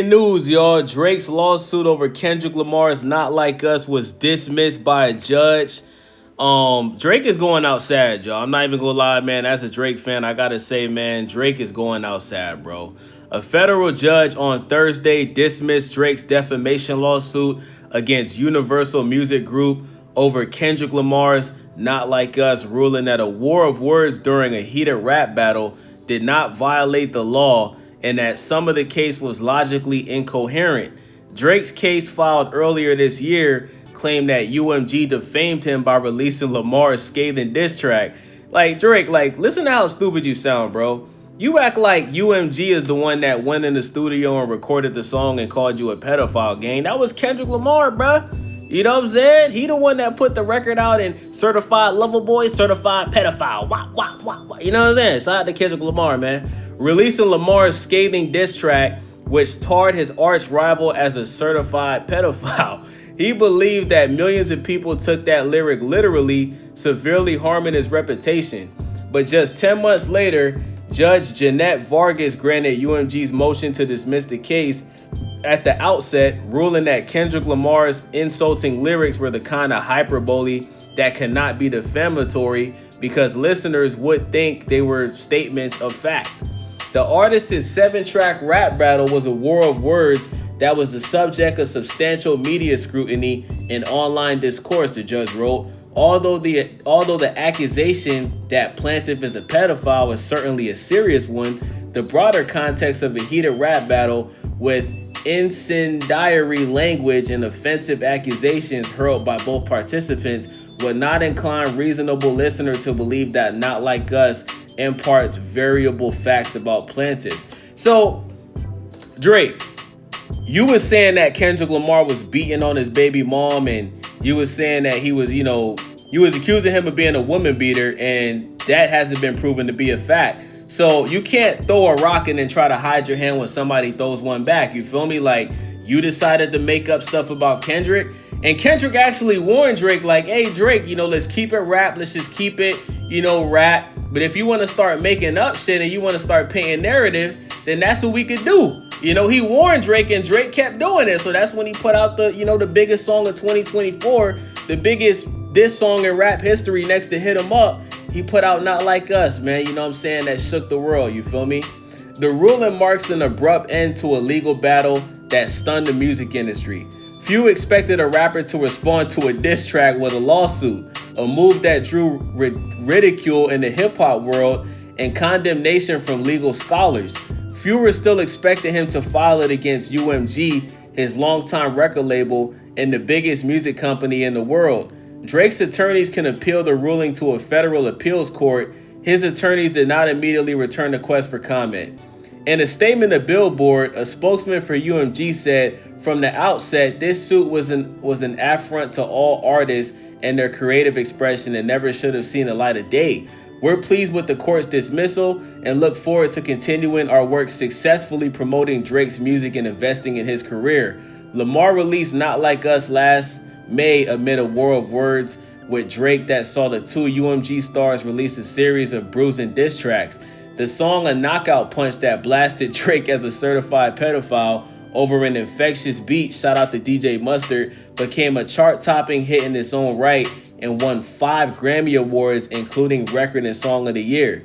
News, y'all. Drake's lawsuit over Kendrick Lamar's "Not Like Us" was dismissed by a judge. Drake is going out sad, y'all. I'm not even gonna lie, man. As a Drake fan, I gotta say, man, Drake is going out sad, bro. A federal judge on Thursday dismissed Drake's defamation lawsuit against Universal Music Group over Kendrick Lamar's "Not Like Us," ruling that a war of words during a heated rap battle did not violate the law and that some of the case was logically incoherent. Drake's case, filed earlier this year, claimed that UMG defamed him by releasing Lamar's scathing diss track. Like, Drake, like, listen to how stupid you sound, bro. You act like UMG is the one that went in the studio and recorded the song and called you a pedophile, gang. That was Kendrick Lamar, bruh. You know what I'm saying? He the one that put the record out and certified lover boy, certified pedophile. Wah, wah, wah, wah. You know what I'm saying? Shout out to Kendrick Lamar, man. Releasing Lamar's scathing diss track, which tarred his arch rival as a certified pedophile. He believed that millions of people took that lyric literally, severely harming his reputation. But just 10 months later, Judge Jeanette Vargas granted UMG's motion to dismiss the case at the outset, ruling that Kendrick Lamar's insulting lyrics were the kind of hyperbole that cannot be defamatory because listeners would think they were statements of fact. The artist's 7-track rap battle was a war of words that was the subject of substantial media scrutiny and online discourse, the judge wrote. Although the accusation that plaintiff is a pedophile is certainly a serious one, the broader context of a heated rap battle with incendiary language and offensive accusations hurled by both participants would not incline reasonable listener to believe that "Not Like Us" imparts variable facts about plaintiff. So, Drake, you was saying that Kendrick Lamar was beating on his baby mom, and you was saying that he was, you was accusing him of being a woman beater, and that hasn't been proven to be a fact. So you can't throw a rock and then try to hide your hand when somebody throws one back. You feel me? Like, you decided to make up stuff about Kendrick, and Kendrick actually warned Drake, like, hey, Drake, let's keep it rap. Let's just keep it, rap. But if you want to start making up shit and you want to start painting narratives, then that's what we could do. He warned Drake, and Drake kept doing it. So that's when he put out the biggest song of 2024, the biggest diss song in rap history next to Hit 'Em Up. He put out "Not Like Us," man. You know what I'm saying? That shook the world. You feel me? The ruling marks an abrupt end to a legal battle that stunned the music industry. Few expected a rapper to respond to a diss track with a lawsuit, a move that drew ridicule in the hip-hop world and condemnation from legal scholars. Fewer still expected him to file it against UMG, his longtime record label, and the biggest music company in the world. Drake's attorneys can appeal the ruling to a federal appeals court. His attorneys did not immediately return the request for comment. In a statement to Billboard, a spokesman for UMG said, "From the outset, this suit was an affront to all artists and their creative expression and never should have seen the light of day. We're pleased with the court's dismissal and look forward to continuing our work successfully promoting Drake's music and investing in his career." Lamar released "Not Like Us" last May amid a war of words with Drake that saw the two UMG stars release a series of bruising diss tracks. The song, a knockout punch that blasted Drake as a certified pedophile over an infectious beat, shout out to DJ Mustard, became a chart-topping hit in its own right and won 5 Grammy Awards, including Record and Song of the Year.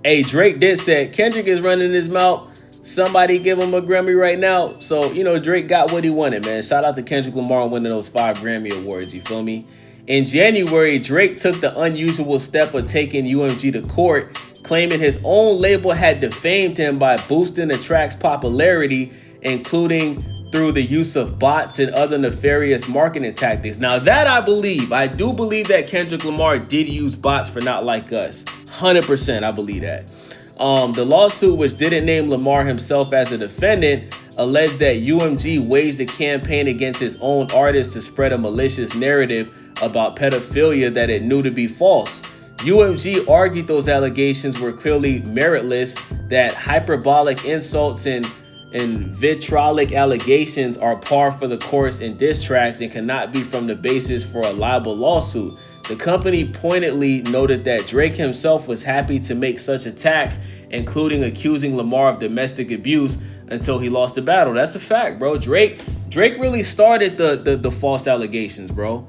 Hey, Drake did say Kendrick is running his mouth. Somebody give him a Grammy right now. So, Drake got what he wanted, man. Shout out to Kendrick Lamar on winning those 5 Grammy Awards, you feel me? In January, Drake took the unusual step of taking UMG to court, claiming his own label had defamed him by boosting the track's popularity, including through the use of bots and other nefarious marketing tactics. Now that I do believe that Kendrick Lamar did use bots for "Not Like Us. 100%, I believe that. The lawsuit, which didn't name Lamar himself as a defendant, alleged that UMG waged a campaign against his own artist to spread a malicious narrative about pedophilia that it knew to be false. UMG argued those allegations were clearly meritless, that hyperbolic insults and vitriolic allegations are par for the course in diss tracks and cannot be from the basis for a liable lawsuit. The company pointedly noted that Drake himself was happy to make such attacks, including accusing Lamar of domestic abuse until he lost the battle. That's a fact, bro. Drake really started the false allegations, bro.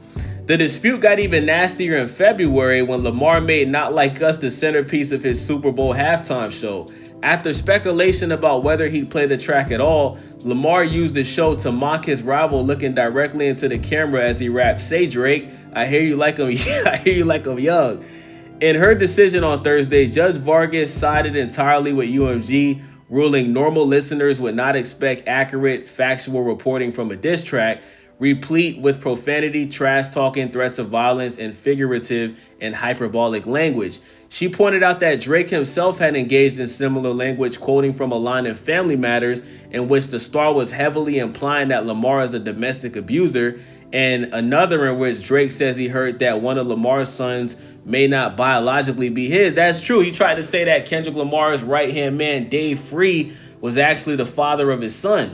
The dispute got even nastier in February when Lamar made Not Like Us the centerpiece of his Super Bowl halftime show. After speculation about whether he'd play the track at all, Lamar used the show to mock his rival, looking directly into the camera as he rapped, "Say Drake, I hear you like him, I hear you like him young." In her decision on Thursday, Judge Vargas sided entirely with UMG, ruling normal listeners would not expect accurate, factual reporting from a diss track, replete with profanity, trash talking, threats of violence, and figurative and hyperbolic language. She pointed out that Drake himself had engaged in similar language, quoting from a line in Family Matters in which the star was heavily implying that Lamar is a domestic abuser, and another in which Drake says he heard that one of Lamar's sons may not biologically be his. That's true. He tried to say that Kendrick Lamar's right-hand man, Dave Free, was actually the father of his son.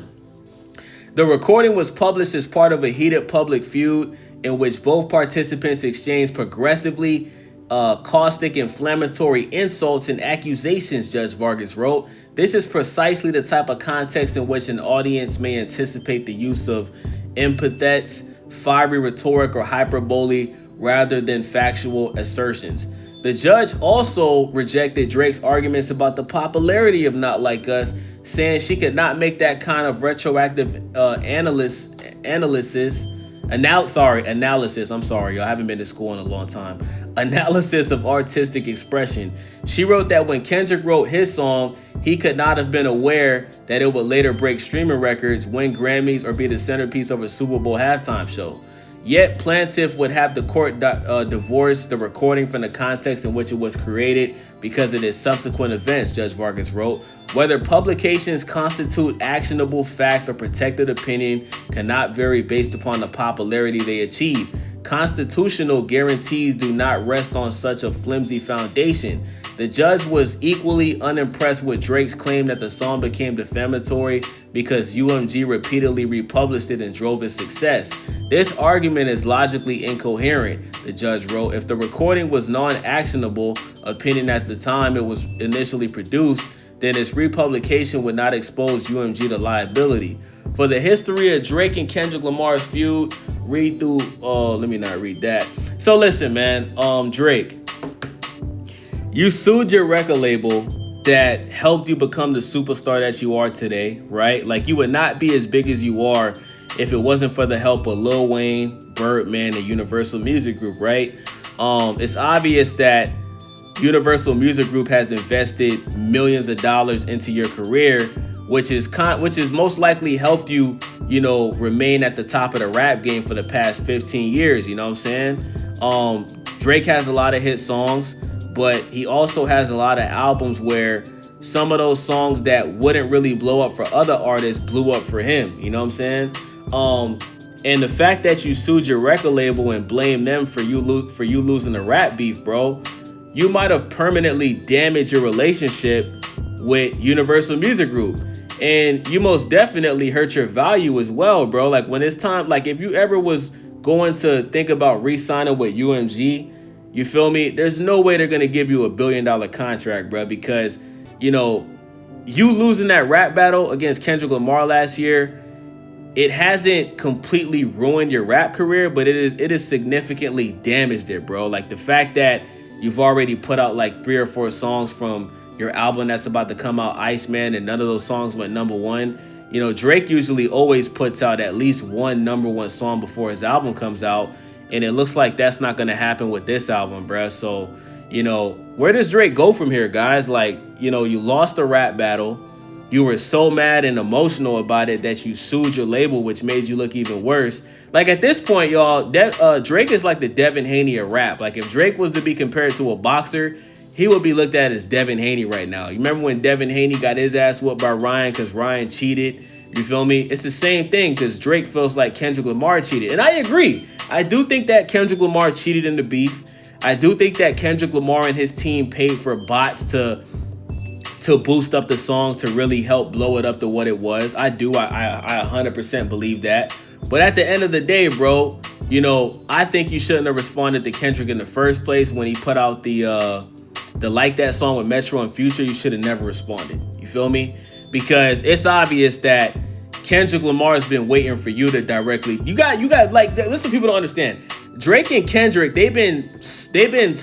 The recording was published as part of a heated public feud in which both participants exchanged progressively caustic, inflammatory insults and accusations, Judge Vargas wrote. This is precisely the type of context in which an audience may anticipate the use of epithets, fiery rhetoric, or hyperbole rather than factual assertions. The judge also rejected Drake's arguments about the popularity of Not Like Us, saying she could not make that kind of retroactive analysis. I'm sorry, y'all. I haven't been to school in a long time. Analysis of artistic expression. She wrote that when Kendrick wrote his song, he could not have been aware that it would later break streaming records, win Grammys, or be the centerpiece of a Super Bowl halftime show. Yet plaintiff would have the court divorce the recording from the context in which it was created because of its subsequent events, Judge Vargas wrote. Whether publications constitute actionable fact or protected opinion cannot vary based upon the popularity they achieve. Constitutional guarantees do not rest on such a flimsy foundation. The judge was equally unimpressed with Drake's claim that the song became defamatory because UMG repeatedly republished it and drove its success. This argument is logically incoherent, the judge wrote. If the recording was non-actionable opinion at the time it was initially produced, then its republication would not expose UMG to liability. For the history of Drake and Kendrick Lamar's feud, read through, let me not read that. So listen, man, Drake, you sued your record label that helped you become the superstar that you are today, right? Like, you would not be as big as you are if it wasn't for the help of Lil Wayne, Birdman, and Universal Music Group, right? It's obvious that Universal Music Group has invested millions of dollars into your career, which is most likely helped you, remain at the top of the rap game for the past 15 years. You know what I'm saying? Drake has a lot of hit songs, but he also has a lot of albums where some of those songs that wouldn't really blow up for other artists blew up for him. You know what I'm saying? And the fact that you sued your record label and blamed them for you losing the rap beef, bro, you might have permanently damaged your relationship with Universal Music Group. And you most definitely hurt your value as well, bro. Like, when it's time, like, if you ever was going to think about re-signing with UMG, you feel me? There's no way they're going to give you $1 billion contract, bro, because, you losing that rap battle against Kendrick Lamar last year, it hasn't completely ruined your rap career, but it is significantly damaged it, bro. Like, the fact that you've already put out like 3 or 4 songs from your album that's about to come out, Iceman, and none of those songs went #1. Drake usually always puts out at least one #1 song before his album comes out, and it looks like that's not going to happen with this album, bruh. So, where does Drake go from here, guys? Like, you lost the rap battle. You were so mad and emotional about it that you sued your label, which made you look even worse. Like, at this point, y'all, Drake is like the Devin Haney of rap. Like, if Drake was to be compared to a boxer, he would be looked at as Devin Haney right now. You remember when Devin Haney got his ass whooped by Ryan because Ryan cheated? You feel me? It's the same thing because Drake feels like Kendrick Lamar cheated. And I agree. I do think that Kendrick Lamar cheated in the beef. I do think that Kendrick Lamar and his team paid for bots to boost up the song to really help blow it up to what it was. I 100% believe that. But at the end of the day, bro, You know, I think you shouldn't have responded to Kendrick in the first place when he put out the Like That song with Metro and Future. You should have never responded. You feel me? Because it's obvious that Kendrick Lamar has been waiting for you to directly. You got like, listen, people don't understand. Drake and Kendrick, they've been subliminally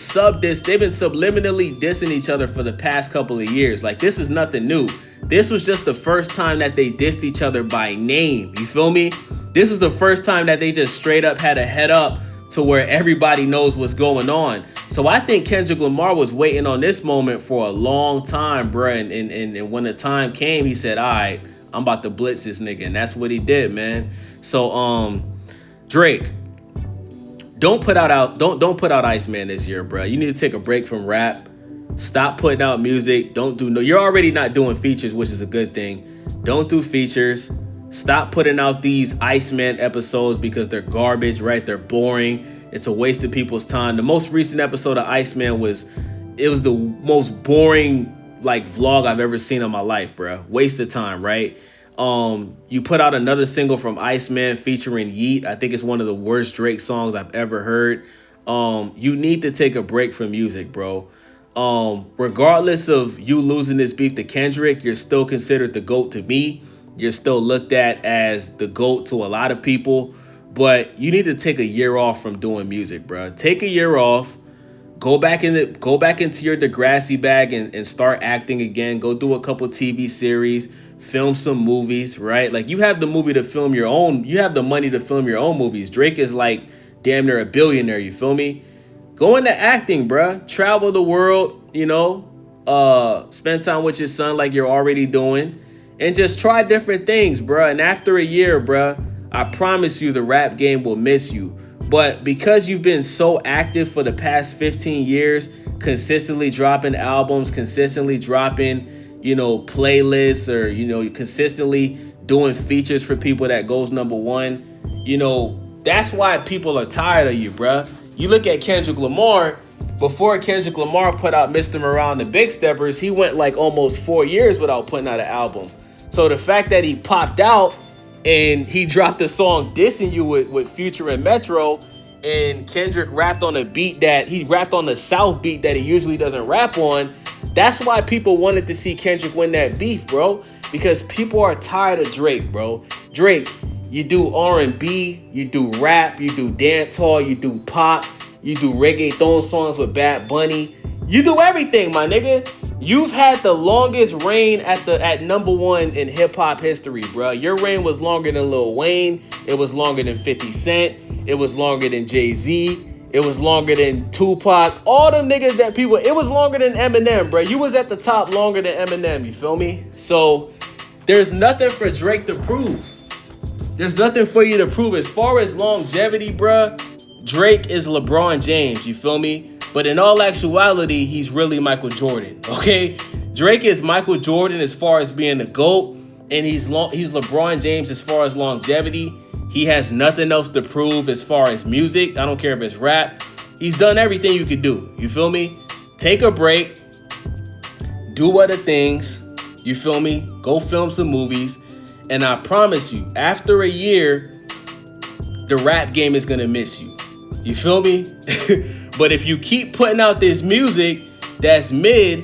dissing each other for the past couple of years. Like, this is nothing new. This was just the first time that they dissed each other by name. You feel me? This is the first time that they just straight up had a head up to where everybody knows what's going on. So I think Kendrick Lamar was waiting on this moment for a long time, bruh. And when the time came, he said, all right, I'm about to blitz this nigga. And that's what he did, man. So, Drake, don't put out Iceman this year, bruh. You need to take a break from rap. Stop putting out music. You're already not doing features, which is a good thing. Don't do features. Stop putting out these Iceman episodes because they're garbage, right? They're boring. It's a waste of people's time. The most recent episode of Iceman was the most boring like vlog I've ever seen in my life, bro. Waste of time, right? You put out another single from Iceman featuring Yeet. I think it's one of the worst Drake songs I've ever heard. You need to take a break from music, bro. Regardless of you losing this beef to Kendrick, you're still considered the GOAT to me. You're still looked at as the GOAT to a lot of people, but you need to take a year off from doing music, bro. Take a year off, go back into your Degrassi bag and start acting again. Go do a couple TV series, film some movies, right? Like, you have the money to film your own movies. Drake is like damn near a billionaire, you feel me? Go into acting, bro. Travel the world, you know, spend time with your son like you're already doing. And just try different things, bruh. And after a year, bruh, I promise you the rap game will miss you. But because you've been so active for the past 15 years, consistently dropping albums, consistently dropping, you know, playlists, or, you know, consistently doing features for people that goes #1, you know, that's why people are tired of you, bruh. You look at Kendrick Lamar. Before Kendrick Lamar put out Mr. Morale and the Big Steppers, he went like almost 4 years without putting out an album. So the fact that he popped out and he dropped a song dissing you with Future and Metro, and Kendrick rapped on the South beat that he usually doesn't rap on, that's why people wanted to see Kendrick win that beef, bro. Because people are tired of Drake, bro. Drake, you do R&B, you do rap, you do dancehall, you do pop, you do reggaeton songs with Bad Bunny. You do everything, my nigga. You've had the longest reign at #1 in hip hop history, bro. Your reign was longer than Lil Wayne. It was longer than 50 Cent. It was longer than Jay-Z. It was longer than Tupac. All them niggas that people, it was longer than Eminem, bro. You was at the top longer than Eminem, you feel me? So there's nothing for Drake to prove. There's nothing for you to prove. As far as longevity, bro, Drake is LeBron James, you feel me? But in all actuality, he's really Michael Jordan, okay? Drake is Michael Jordan as far as being the GOAT, and he's LeBron James as far as longevity. He has nothing else to prove as far as music. I don't care if it's rap. He's done everything you could do, you feel me? Take a break, do other things, you feel me? Go film some movies, and I promise you, after a year, the rap game is gonna miss you. You feel me? But if you keep putting out this music that's mid,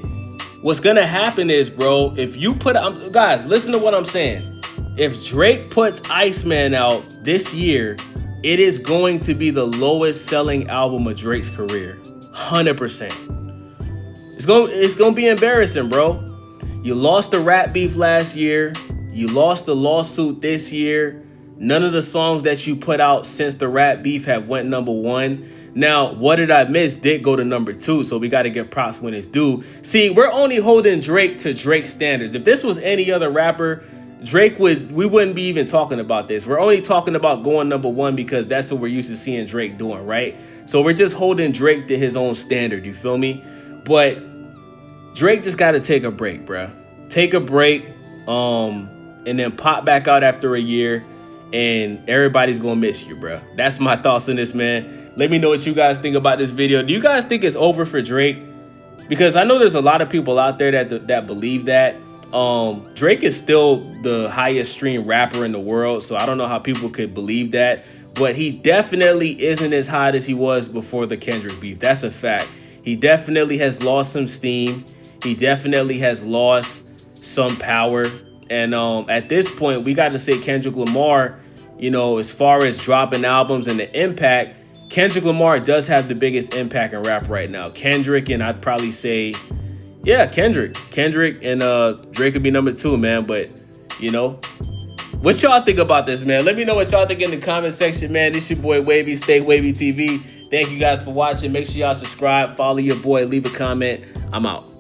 what's gonna happen is, bro, if you put out, guys, listen to what I'm saying. If Drake puts Iceman out this year, it is going to be the lowest selling album of Drake's career. 100%. It's gonna be embarrassing, bro. You lost the rap beef last year. You lost the lawsuit this year. None of the songs that you put out since the rap beef have went #1. Now, What Did I Miss did go to #2, so we got to give props when it's due. See, we're only holding Drake to Drake's standards. If this was any other rapper, we wouldn't be even talking about this. We're only talking about going #1 because that's what we're used to seeing Drake doing, right? So we're just holding Drake to his own standard, you feel me? But Drake just got to take a break, bruh. Take a break, and then pop back out after a year, and everybody's gonna miss you, bruh. That's my thoughts on this, man. Let me know what you guys think about this video. Do you guys think it's over for Drake? because I know there's a lot of people out there that believe that. Drake is still the highest streamed rapper in the world, so I don't know how people could believe that. But he definitely isn't as hot as he was before the Kendrick beef. That's a fact. He definitely has lost some steam. He definitely has lost some power. And at this point, we got to say Kendrick Lamar, as far as dropping albums and the impact, Kendrick Lamar does have the biggest impact in rap right now. Kendrick, and I'd probably say, yeah, Kendrick and Drake would be number 2, man. But, what y'all think about this, man? Let me know what y'all think in the comment section, man. This your boy Wavy, stay Wavy TV. Thank you guys for watching. Make sure y'all subscribe, follow your boy, leave a comment. I'm out.